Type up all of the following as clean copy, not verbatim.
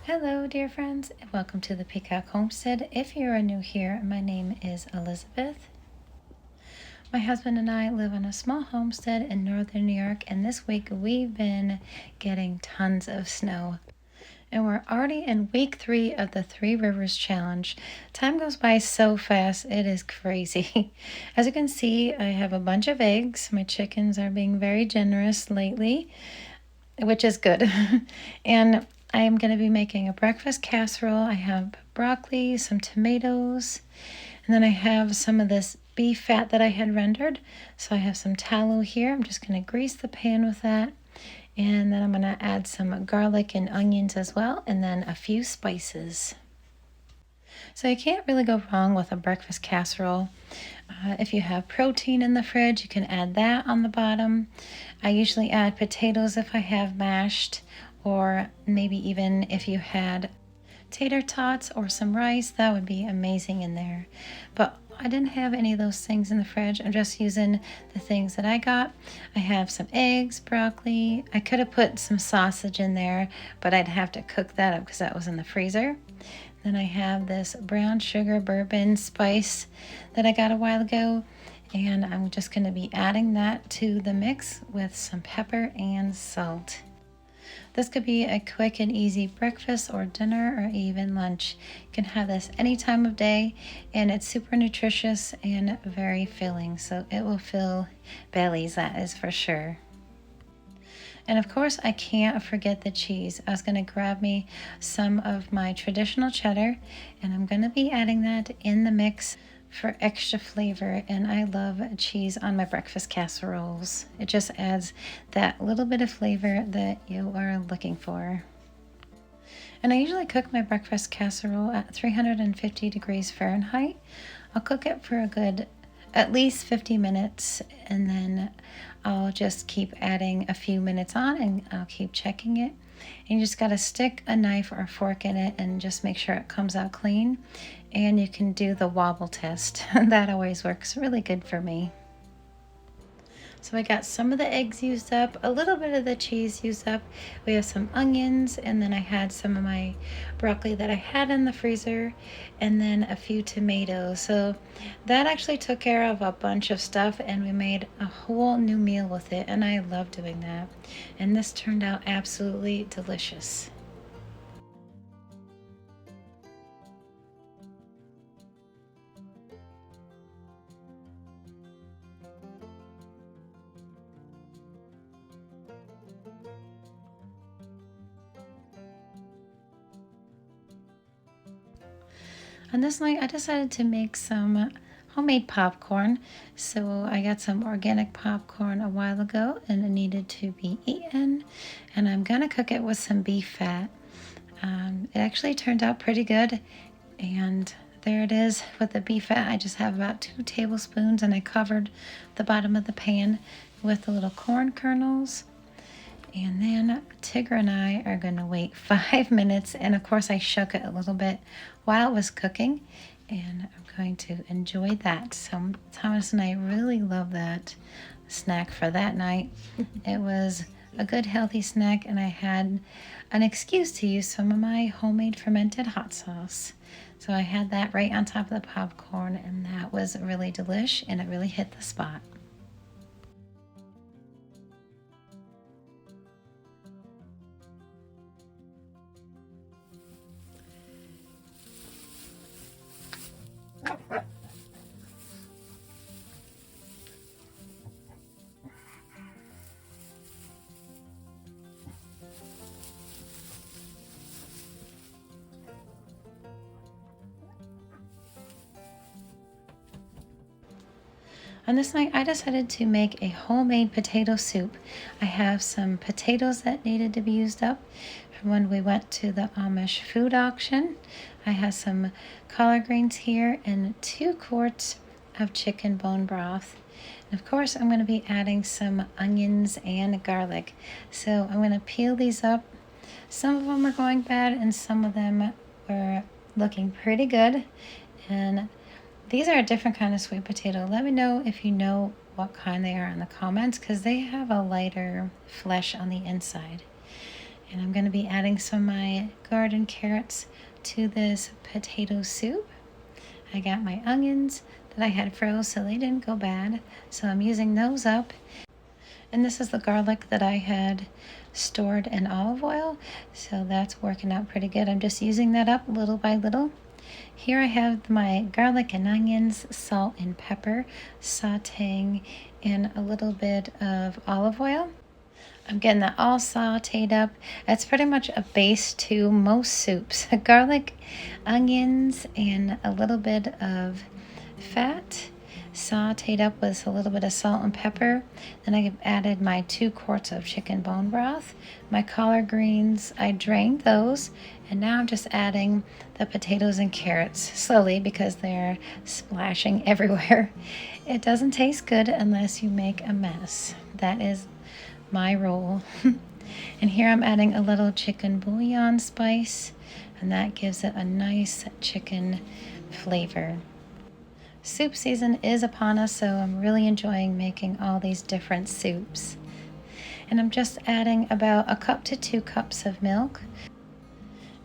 Hello, dear friends, and welcome to the Peacock Homestead. If you are new here, my name is Elizabeth. My husband and I live on a small homestead in northern New York, and this week we've been getting tons of snow. And we're already in week 3 of the Three Rivers Challenge. Time goes by so fast, it is crazy. As you can see, I have a bunch of eggs. My chickens are being very generous lately, which is good. And I am going to be making a breakfast casserole. I have broccoli, some tomatoes, and then I have some of this beef fat that I had rendered. So I have some tallow here. I'm just going to grease the pan with that. And then I'm going to add some garlic and onions as well, and then a few spices. So you can't really go wrong with a breakfast casserole. If you have protein in the fridge, you can add that on the bottom. I usually add potatoes if I have mashed, or maybe even if you had tater tots or some rice, that would be amazing in there. But I didn't have any of those things in the fridge. I'm just using the things that I got. I have some eggs, broccoli. I could have put some sausage in there, but I'd have to cook that up because that was in the freezer. Then I have this brown sugar bourbon spice that I got a while ago, and I'm just going to be adding that to the mix with some pepper and salt. This could be a quick and easy breakfast or dinner or even lunch. You can have this any time of day, and it's super nutritious and very filling, so it will fill bellies, that is for sure. And of course, I can't forget the cheese. I was going to grab me some of my traditional cheddar, and I'm going to be adding that in the mix for extra flavor. And I love cheese on my breakfast casseroles. It just adds that little bit of flavor that you are looking for. And I usually cook my breakfast casserole at 350 degrees Fahrenheit. I'll cook it for a good at least 50 minutes, and then I'll just keep adding a few minutes on, and I'll keep checking it. And you just got to stick a knife or a fork in it and just make sure it comes out clean. And you can do the wobble test. That always works really good for me. So I got some of the eggs used up, a little bit of the cheese used up. We have some onions, and then I had some of my broccoli that I had in the freezer, and then a few tomatoes. So that actually took care of a bunch of stuff, and we made a whole new meal with it, and I love doing that. And this turned out absolutely delicious. On this night, I decided to make some homemade popcorn. So I got some organic popcorn a while ago, and it needed to be eaten. And I'm going to cook it with some beef fat. It actually turned out pretty good. And there it is with the beef fat. I just have about 2 tablespoons, and I covered the bottom of the pan with the little corn kernels. And then Tigger and I are going to wait 5 minutes. And of course, I shook it a little bit while it was cooking. And I'm going to enjoy that. So Thomas and I really love that snack for that night. It was a good healthy snack, and I had an excuse to use some of my homemade fermented hot sauce. So I had that right on top of the popcorn, and that was really delish, and it really hit the spot. On this night, I decided to make a homemade potato soup. I have some potatoes that needed to be used up from when we went to the Amish food auction. I have some collard greens here and 2 quarts of chicken bone broth. And of course, I'm going to be adding some onions and garlic. So I'm going to peel these up. Some of them are going bad, and some of them were looking pretty good. And these are a different kind of sweet potato. Let me know if you know what kind they are in the comments, because they have a lighter flesh on the inside. And I'm going to be adding some of my garden carrots to this potato soup. I got my onions that I had froze so they didn't go bad, so I'm using those up. And this is the garlic that I had stored in olive oil, so that's working out pretty good. I'm just using that up little by little. Here I have my garlic and onions, salt and pepper, sauteing in a little bit of olive oil. I'm getting that all sauteed up. It's pretty much a base to most soups. Garlic, onions, and a little bit of fat sauteed up with a little bit of salt and pepper. Then I added my 2 quarts of chicken bone broth, my collard greens. I drained those, and now I'm just adding the potatoes and carrots slowly because they're splashing everywhere. It doesn't taste good unless you make a mess. That is my role. And here I'm adding a little chicken bouillon spice, and that gives it a nice chicken flavor. Soup season is upon us, so I'm really enjoying making all these different soups. And I'm just adding about 1 cup to 2 cups of milk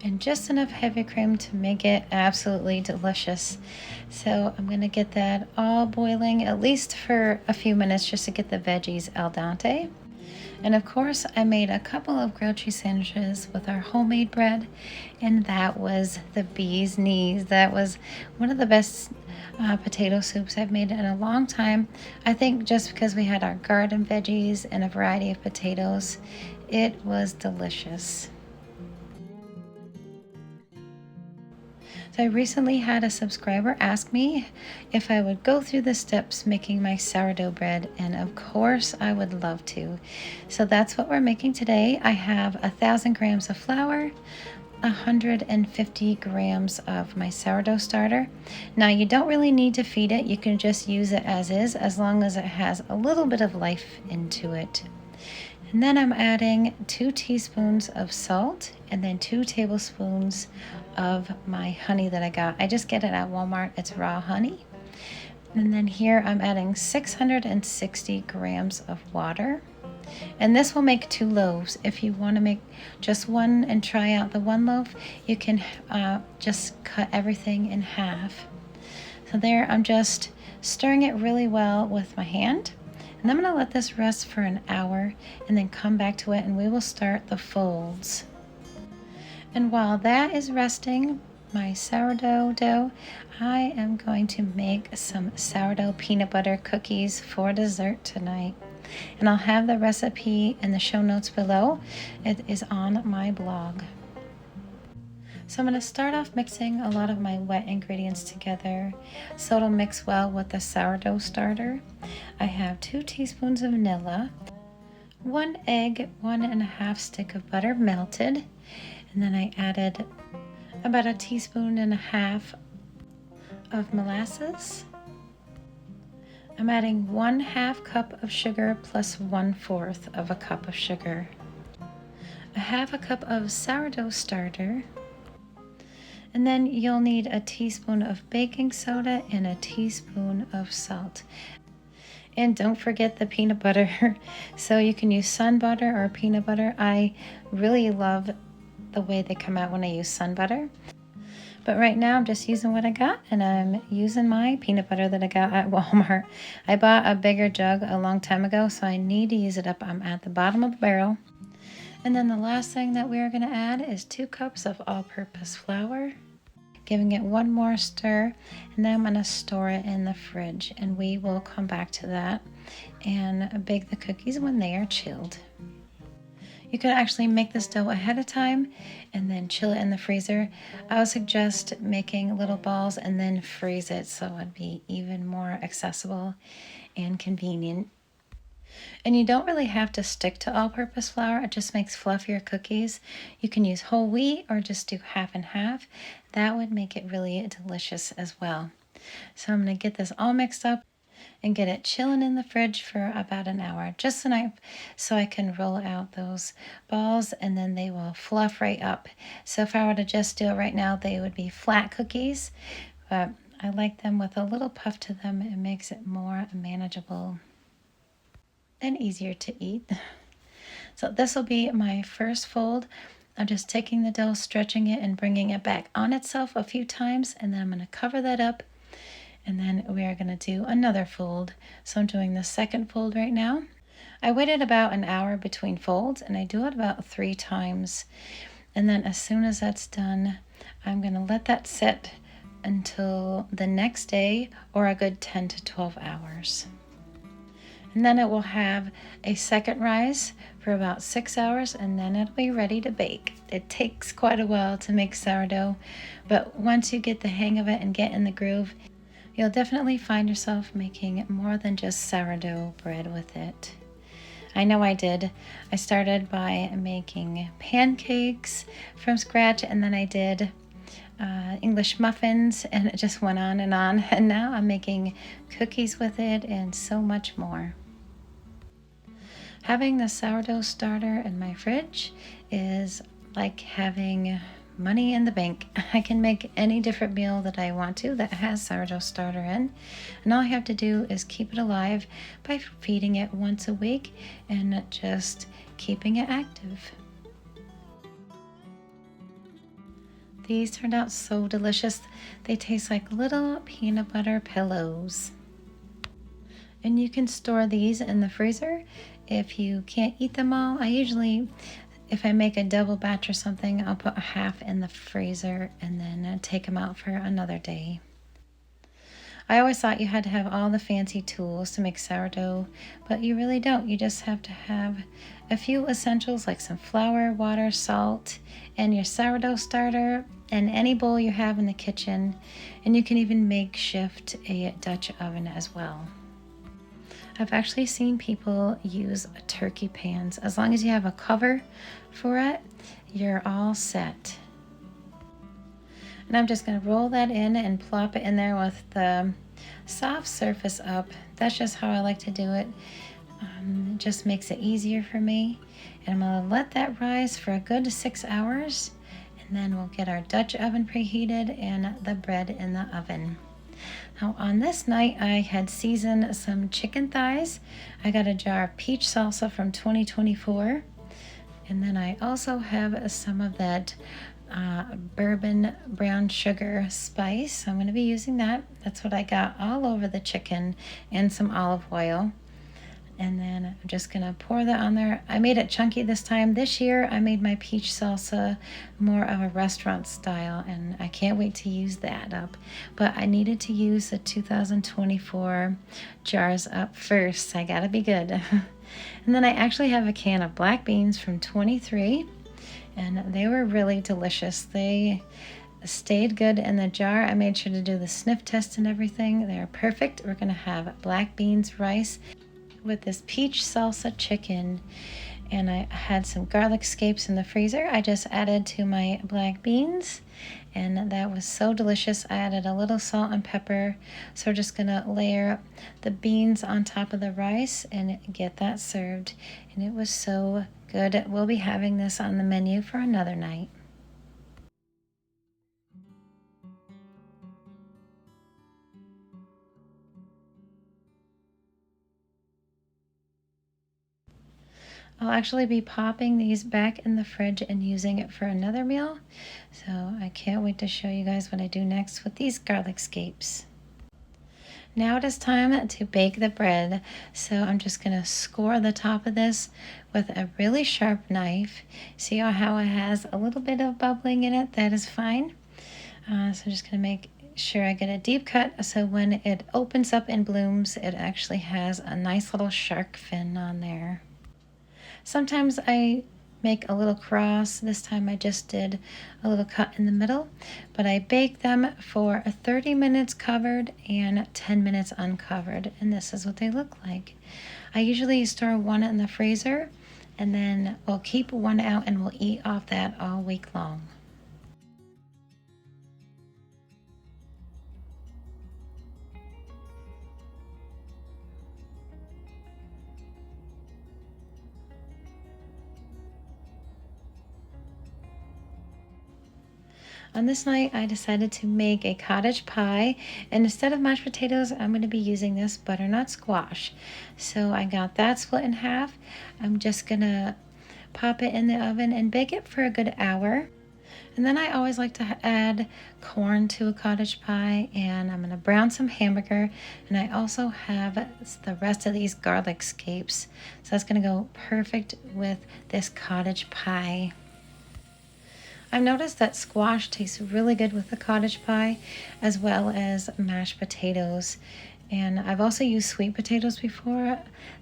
and just enough heavy cream to make it absolutely delicious. So I'm going to get that all boiling at least for a few minutes just to get the veggies al dente. And of course, I made a couple of grilled cheese sandwiches with our homemade bread, and that was the bee's knees. That was one of the best potato soups I've made in a long time. I think just because we had our garden veggies and a variety of potatoes, it was delicious. So I recently had a subscriber ask me if I would go through the steps making my sourdough bread, and of course I would love to. So that's what we're making today. I have 1,000 grams of flour, 150 grams of my sourdough starter. Now you don't really need to feed it. You can just use it as is, as long as it has a little bit of life into it. And then I'm adding 2 teaspoons of salt and then 2 tablespoons of my honey that I got. I just get it at Walmart. It's raw honey. And then here I'm adding 660 grams of water. And this will make 2 loaves. If you want to make just one and try out the 1 loaf, you can just cut everything in half. So there, I'm just stirring it really well with my hand. And I'm going to let this rest for an hour and then come back to it, and we will start the folds. And while that is resting, my sourdough dough, I am going to make some sourdough peanut butter cookies for dessert tonight. And I'll have the recipe in the show notes below. It is on my blog. So I'm going to start off mixing a lot of my wet ingredients together so it'll mix well with the sourdough starter. I have 2 teaspoons of vanilla, 1 egg, 1.5 stick of butter melted, and then I added about 1.5 teaspoons of molasses. I'm adding 1/2 cup of sugar plus 1/4 cup of sugar. 1/2 cup of sourdough starter. And then you'll need 1 teaspoon of baking soda and 1 teaspoon of salt. And don't forget the peanut butter. So you can use sun butter or peanut butter. I really love the way they come out when I use sun butter. But right now I'm just using what I got, and I'm using my peanut butter that I got at Walmart. I bought a bigger jug a long time ago, so I need to use it up. I'm at the bottom of the barrel. And then the last thing that we're going to add is 2 cups of all-purpose flour, giving it 1 more stir, and then I'm going to store it in the fridge, and we will come back to that and bake the cookies when they are chilled. You could actually make this dough ahead of time and then chill it in the freezer. I would suggest making little balls and then freeze it so it'd be even more accessible and convenient. And you don't really have to stick to all-purpose flour. It just makes fluffier cookies. You can use whole wheat or just do half and half. That would make it really delicious as well. So I'm going to get this all mixed up and get it chilling in the fridge for about an hour, just enough so I can roll out those balls and then they will fluff right up. So if I were to just do it right now, they would be flat cookies, but I like them with a little puff to them. It makes it more manageable and easier to eat. So this will be my first fold. I'm just taking the dough, stretching it, and bringing it back on itself a few times, and then I'm going to cover that up, and then we are going to do another fold. So I'm doing the second fold right now. I waited about an hour between folds, and I do it about 3 times. And then as soon as that's done, I'm going to let that sit until the next day, or a good 10 to 12 hours. And then it will have a second rise for about 6 hours, and then it'll be ready to bake. It takes quite a while to make sourdough, but once you get the hang of it and get in the groove, you'll definitely find yourself making more than just sourdough bread with it. I know I did. I started by making pancakes from scratch, and then I did English muffins, and it just went on. And now I'm making cookies with it and so much more. Having the sourdough starter in my fridge is like having money in the bank. I can make any different meal that I want to that has sourdough starter in, and all I have to do is keep it alive by feeding it once a week and just keeping it active. These turned out so delicious. They taste like little peanut butter pillows. And you can store these in the freezer if you can't eat them all. I usually, if I make a double batch or something, I'll put half in the freezer and then take them out for another day. I always thought you had to have all the fancy tools to make sourdough, but you really don't. You just have to have a few essentials like some flour, water, salt, and your sourdough starter, and any bowl you have in the kitchen. And you can even makeshift a Dutch oven as well. I've actually seen people use turkey pans. As long as you have a cover for it, you're all set. And I'm just going to roll that in and plop it in there with the soft surface up. That's just how I like to do it. It just makes it easier for me. And I'm going to let that rise for a good 6 hours. And then we'll get our Dutch oven preheated and the bread in the oven. Now on this night, I had seasoned some chicken thighs. I got a jar of peach salsa from 2024. And then I also have some of that bourbon brown sugar spice. I'm going to be using that. That's what I got all over the chicken, and some olive oil. And then I'm just going to pour that on there. I made it chunky this time. This year I made my peach salsa more of a restaurant style, and I can't wait to use that up. But I needed to use the 2024 jars up first. I gotta be good. And then I actually have a can of black beans from 23, and they were really delicious. They stayed good in the jar. I made sure to do the sniff test and everything. They're perfect. We're gonna have black beans rice with this peach salsa chicken, and I had some garlic scapes in the freezer. I just added to my black beans, and that was so delicious. I added a little salt and pepper. So we're just gonna layer the beans on top of the rice and get that served, and it was so good. We'll be having this on the menu for another night. I'll actually be popping these back in the fridge and using it for another meal. So I can't wait to show you guys what I do next with these garlic scapes. Now it is time to bake the bread. So I'm just going to score the top of this with a really sharp knife. See how it has a little bit of bubbling in it? That is fine. So I'm just going to make sure I get a deep cut so when it opens up and blooms, it actually has a nice little shark fin on there. Sometimes I make a little cross. This time I just did a little cut in the middle, but I bake them for 30 minutes covered and 10 minutes uncovered, and this is what they look like. I usually store one in the freezer, and then we'll keep one out and we'll eat off that all week long. On this night, I decided to make a cottage pie, and instead of mashed potatoes, I'm going to be using this butternut squash. So I got that split in half. I'm just going to pop it in the oven and bake it for a good hour. And then I always like to add corn to a cottage pie, and I'm gonna brown some hamburger, and I also have the rest of these garlic scapes. So that's gonna go perfect with this cottage pie. I've noticed that squash tastes really good with the cottage pie, as well as mashed potatoes. And I've also used sweet potatoes before.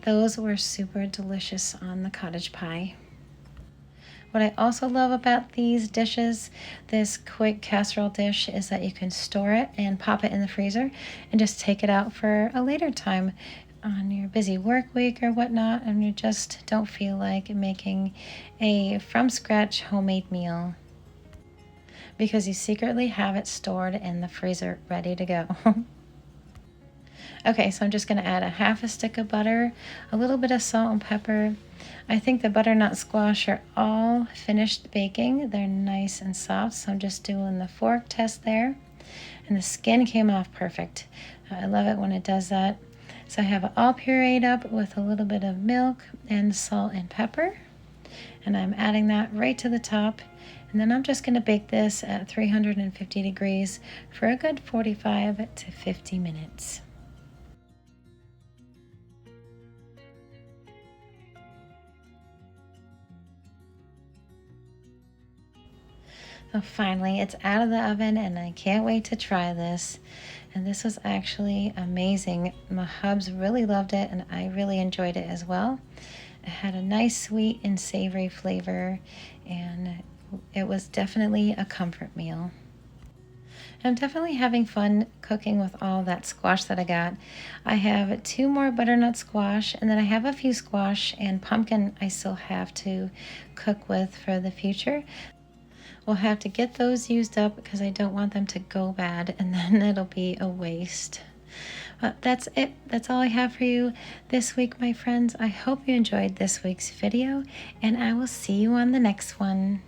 Those were super delicious on the cottage pie. What I also love about these dishes, this quick casserole dish, is that you can store it and pop it in the freezer and just take it out for a later time on your busy work week or whatnot, and you just don't feel like making a from scratch homemade meal because you secretly have it stored in the freezer ready to go. Okay, so I'm just going to add a half a stick of butter, a little bit of salt and pepper. I think the butternut squash are all finished baking. They're nice and soft, so I'm just doing the fork test there. And the skin came off perfect. I love it when it does that. So I have it all pureed up with a little bit of milk and salt and pepper. And I'm adding that right to the top. And then I'm just going to bake this at 350 degrees for a good 45 to 50 minutes. So finally, it's out of the oven, and I can't wait to try this. And this was actually amazing. My hubs really loved it, and I really enjoyed it as well. It had a nice sweet and savory flavor, and it was definitely a comfort meal. I'm definitely having fun cooking with all that squash that I got. I have 2 more butternut squash, and then I have a few squash and pumpkin I still have to cook with for the future. We'll have to get those used up because I don't want them to go bad, and then it'll be a waste. But that's it. That's all I have for you this week, my friends. I hope you enjoyed this week's video, and I will see you on the next one.